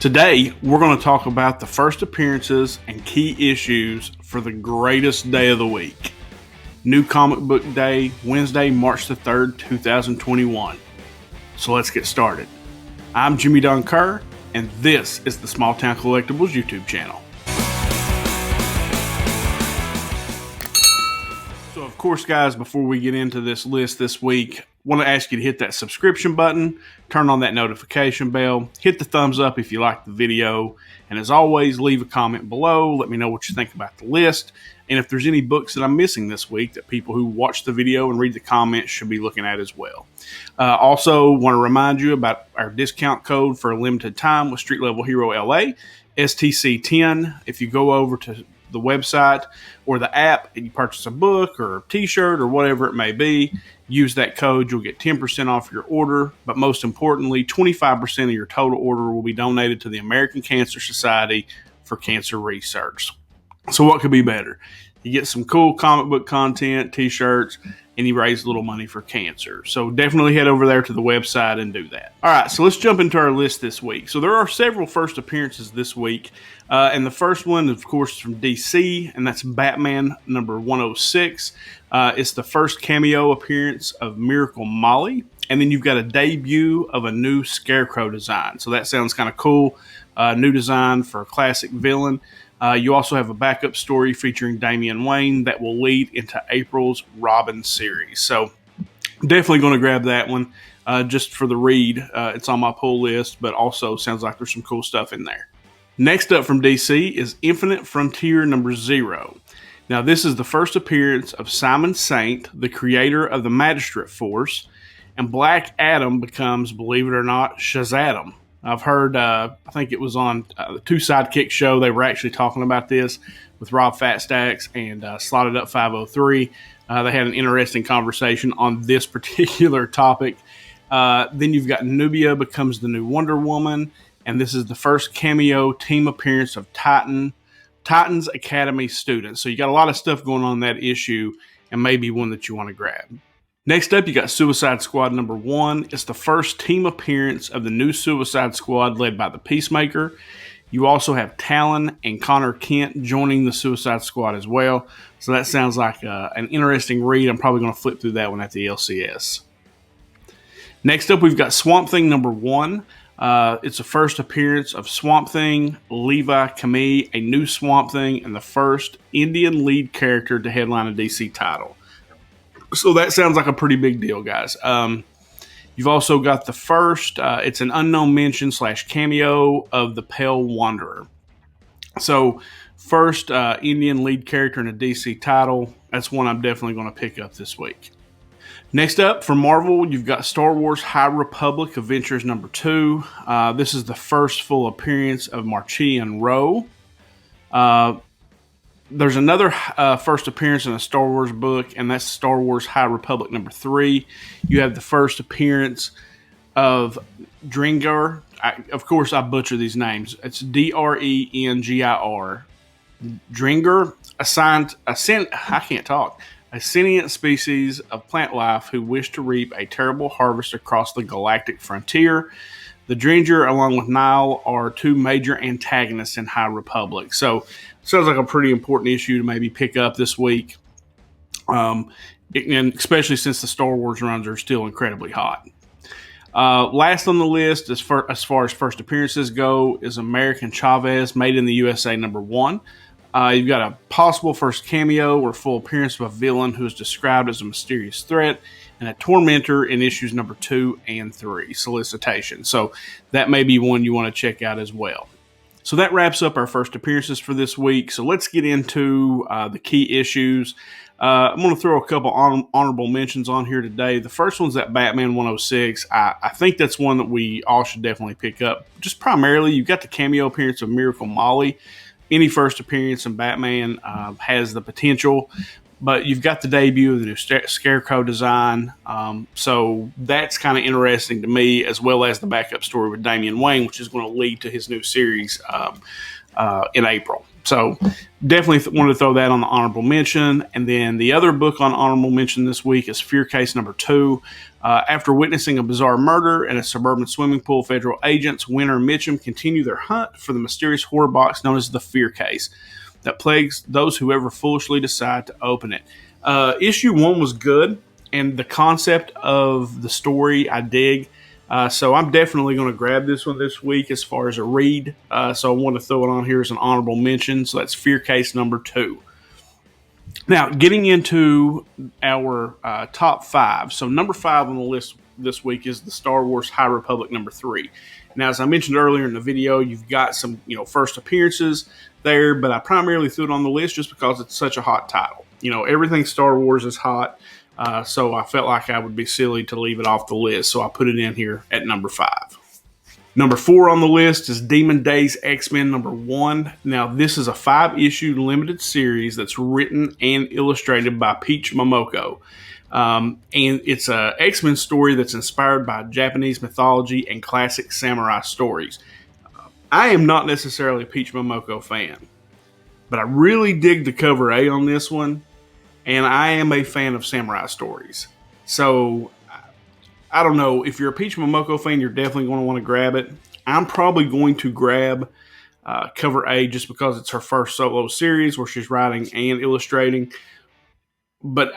Today, we're going to talk about the first appearances and key issues for the greatest day of the week. New Comic Book Day, Wednesday, March the 3rd, 2021. So let's get started. I'm Jimmy Don Kerr, and this is the SmallTown Collectibles YouTube channel. So of course, guys, before we get into this list this week, I want to ask you to hit that subscription button, turn on that notification bell, hit the thumbs up if you like the video, and as always, leave a comment below. Let me know what you think about the list, and if there's any books that I'm missing this week that people who watch the video and read the comments should be looking at as well. Also, want to remind you about our discount code for a limited time with Street Level Hero LA, STC10. If you go over to the website or the app and you purchase a book or a t-shirt or whatever it may be, use that code. You'll get 10% off your order, but most importantly, 25% of your total order will be donated to the American Cancer Society for cancer research. So what could be better? You get some cool comic book content, t-shirts, and you raise a little money for cancer. So definitely head over there to the website and do that. All right, so let's jump into our list this week. So there are several first appearances this week. And the first one, of course, is from DC, and that's Batman number 106. It's the first cameo appearance of Miracle Molly. And then you've got a debut of a new Scarecrow design. So that sounds kind of cool. New design for a classic villain. You also have a backup story featuring Damian Wayne that will lead into April's Robin series. So definitely going to grab that one just for the read. It's on my pull list, but also sounds like there's some cool stuff in there. Next up from DC is Infinite Frontier number 0. Now this is the first appearance of Simon Saint, the creator of the Magistrate Force, and Black Adam becomes, believe it or not, Shazam. I've heard, I think it was on the Two Sidekick show, they were actually talking about this with Rob Fatstacks and Slotted Up 503. They had an interesting conversation on this particular topic. Then you've got Nubia becomes the new Wonder Woman, and this is the first cameo team appearance of Titans Academy students. So you got a lot of stuff going on in that issue, and maybe one that you want to grab. Next up, you got Suicide Squad number 1. It's the first team appearance of the new Suicide Squad led by the Peacemaker. You also have Talon and Connor Kent joining the Suicide Squad as well. So that sounds like an interesting read. I'm probably going to flip through that one at the LCS. Next up, we've got Swamp Thing number 1. It's the first appearance of Swamp Thing, Levi Kamei, a new Swamp Thing, and the first Indian lead character to headline a DC title. So that sounds like a pretty big deal, guys. You've also got the first, it's an unknown mention / cameo of the Pale Wanderer. So first Indian lead character in a DC title. That's one I'm definitely going to pick up this week. Next up, from Marvel, you've got Star Wars High Republic Adventures number 2. This is the first full appearance of Marchion Ro. There's another first appearance in a Star Wars book, and that's Star Wars High Republic number 3. You have the first appearance of Drengir. Of course, I butcher these names. It's Drengir. Drengir, a sentient species of plant life who wish to reap a terrible harvest across the galactic frontier. The Drengir, along with Nile, are two major antagonists in High Republic. So, sounds like a pretty important issue to maybe pick up this week. And especially since the Star Wars runs are still incredibly hot. Last on the list, as far as first appearances go, is American Chavez, Made in the USA number 1. You've got a possible first cameo or full appearance of a villain who is described as a mysterious threat, and a tormentor in issues number 2 and 3, Solicitation. So that may be one you want to check out as well. So that wraps up our first appearances for this week. So let's get into the key issues. I'm going to throw a couple honorable mentions on here today. The first one's that Batman 106. I think that's one that we all should definitely pick up. Just primarily, you've got the cameo appearance of Miracle Molly. Any first appearance in Batman has the potential, but you've got the debut of the new Scarecrow design. So that's kind of interesting to me, as well as the backup story with Damian Wayne, which is going to lead to his new series in April. So definitely wanted to throw that on the honorable mention. And then the other book on honorable mention this week is Fear Case number 2. After witnessing a bizarre murder in a suburban swimming pool, federal agents Winter and Mitchum continue their hunt for the mysterious horror box known as the Fear Case that plagues those who ever foolishly decide to open it. Issue 1 was good, and the concept of the story I dig. So I'm definitely going to grab this one this week as far as a read. So I want to throw it on here as an honorable mention. So that's Fear Case number 2. Now, getting into our top 5. So number 5 on the list this week is the Star Wars High Republic number 3. Now, as I mentioned earlier in the video, you've got some first appearances there, but I primarily threw it on the list just because it's such a hot title. Everything Star Wars is hot. So I felt like I would be silly to leave it off the list. So I put it in here at number 5. Number 4 on the list is Demon Days X-Men number 1. Now, this is a 5-issue limited series that's written and illustrated by Peach Momoko. And it's a X-Men story that's inspired by Japanese mythology and classic samurai stories. I am not necessarily a Peach Momoko fan, but I really dig the cover A on this one. And I am a fan of samurai stories. So, I don't know. If you're a Peach Momoko fan, you're definitely going to want to grab it. I'm probably going to grab cover A just because it's her first solo series where she's writing and illustrating. But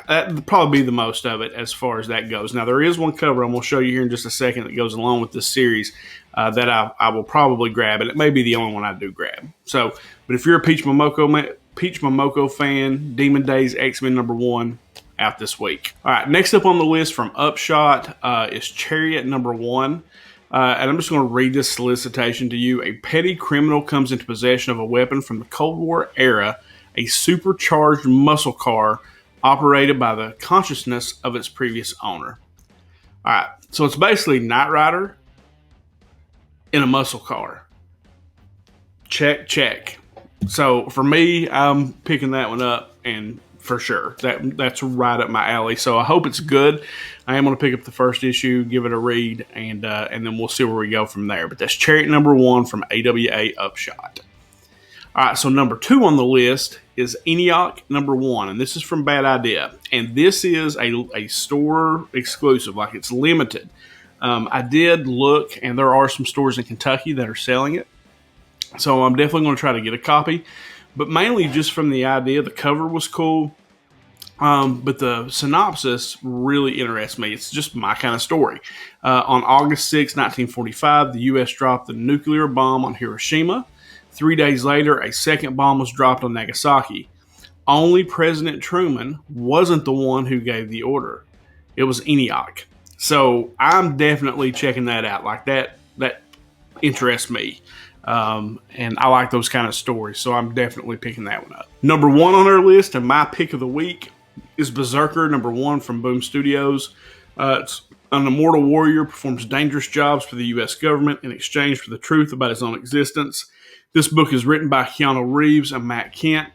that would probably be the most of it as far as that goes. Now, there is one cover I'm going to show you here in just a second that goes along with this series that I will probably grab. And it may be the only one I do grab. So, but if you're a Peach Momoko fan, Demon Days X-Men number 1 out this week. All right, next up on the list from Upshot is Chariot number 1. And I'm just going to read this solicitation to you. A petty criminal comes into possession of a weapon from the Cold War era, a supercharged muscle car operated by the consciousness of its previous owner. All right, so it's basically Knight Rider in a muscle car. Check. So for me, I'm picking that one up, and for sure, that's right up my alley. So I hope it's good. I am going to pick up the first issue, give it a read, and then we'll see where we go from there. But that's Chariot number 1 from AWA Upshot. All right, so number 2 on the list is Antioch number 1, and this is from Bad Idea. And this is a store exclusive, like it's limited. I did look, and there are some stores in Kentucky that are selling it. So I'm definitely going to try to get a copy. But mainly just from the idea, the cover was cool. But the synopsis really interests me. It's just my kind of story. On August 6, 1945, the U.S. dropped the nuclear bomb on Hiroshima. 3 days later, a second bomb was dropped on Nagasaki. Only President Truman wasn't the one who gave the order. It was Antioch. So I'm definitely checking that out. Like that interests me. And I like those kind of stories, so I'm definitely picking that one up. Number 1 on our list, and my pick of the week, is Berserker number 1 from Boom Studios. It's an immortal warrior performs dangerous jobs for the U.S. government in exchange for the truth about his own existence. This book is written by Keanu Reeves and Matt Kent,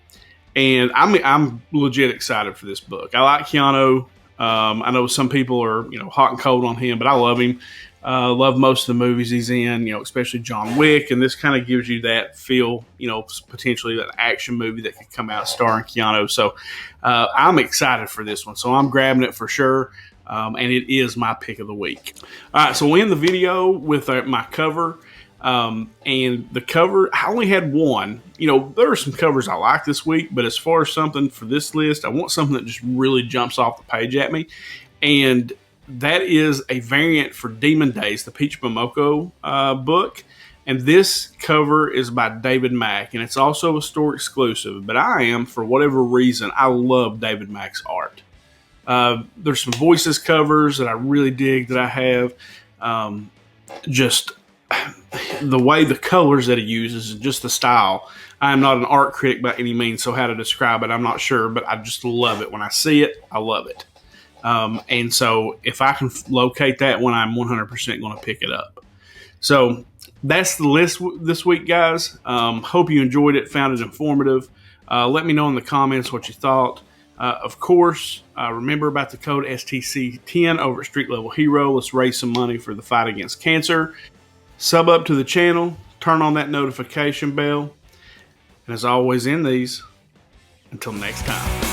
and I'm legit excited for this book. I like Keanu. I know some people are hot and cold on him, but I love him. Love most of the movies he's in, especially John Wick, and this kind of gives you that feel, potentially an action movie that could come out starring Keanu. So I'm excited for this one. So I'm grabbing it for sure, and it is my pick of the week. All right, so we end the video with my cover, and the cover, I only had one. There are some covers I like this week, but as far as something for this list, I want something that just really jumps off the page at me, and that is a variant for Demon Days, the Peach Momoko book. And this cover is by David Mack, and it's also a store exclusive. But for whatever reason, I love David Mack's art. There's some Voices covers that I really dig that I have. Just the way the colors that he uses and just the style. I am not an art critic by any means, so how to describe it, I'm not sure. But I just love it. When I see it, I love it. And so if I can locate that one, I'm 100% going to pick it up. So that's the list this week, guys. Hope you enjoyed it, found it informative. Let me know in the comments what you thought. Of course, remember about the code STC10 over at Street Level Hero. Let's raise some money for the fight against cancer. Sub up to the channel. turn on that notification bell. And as always in these, until next time.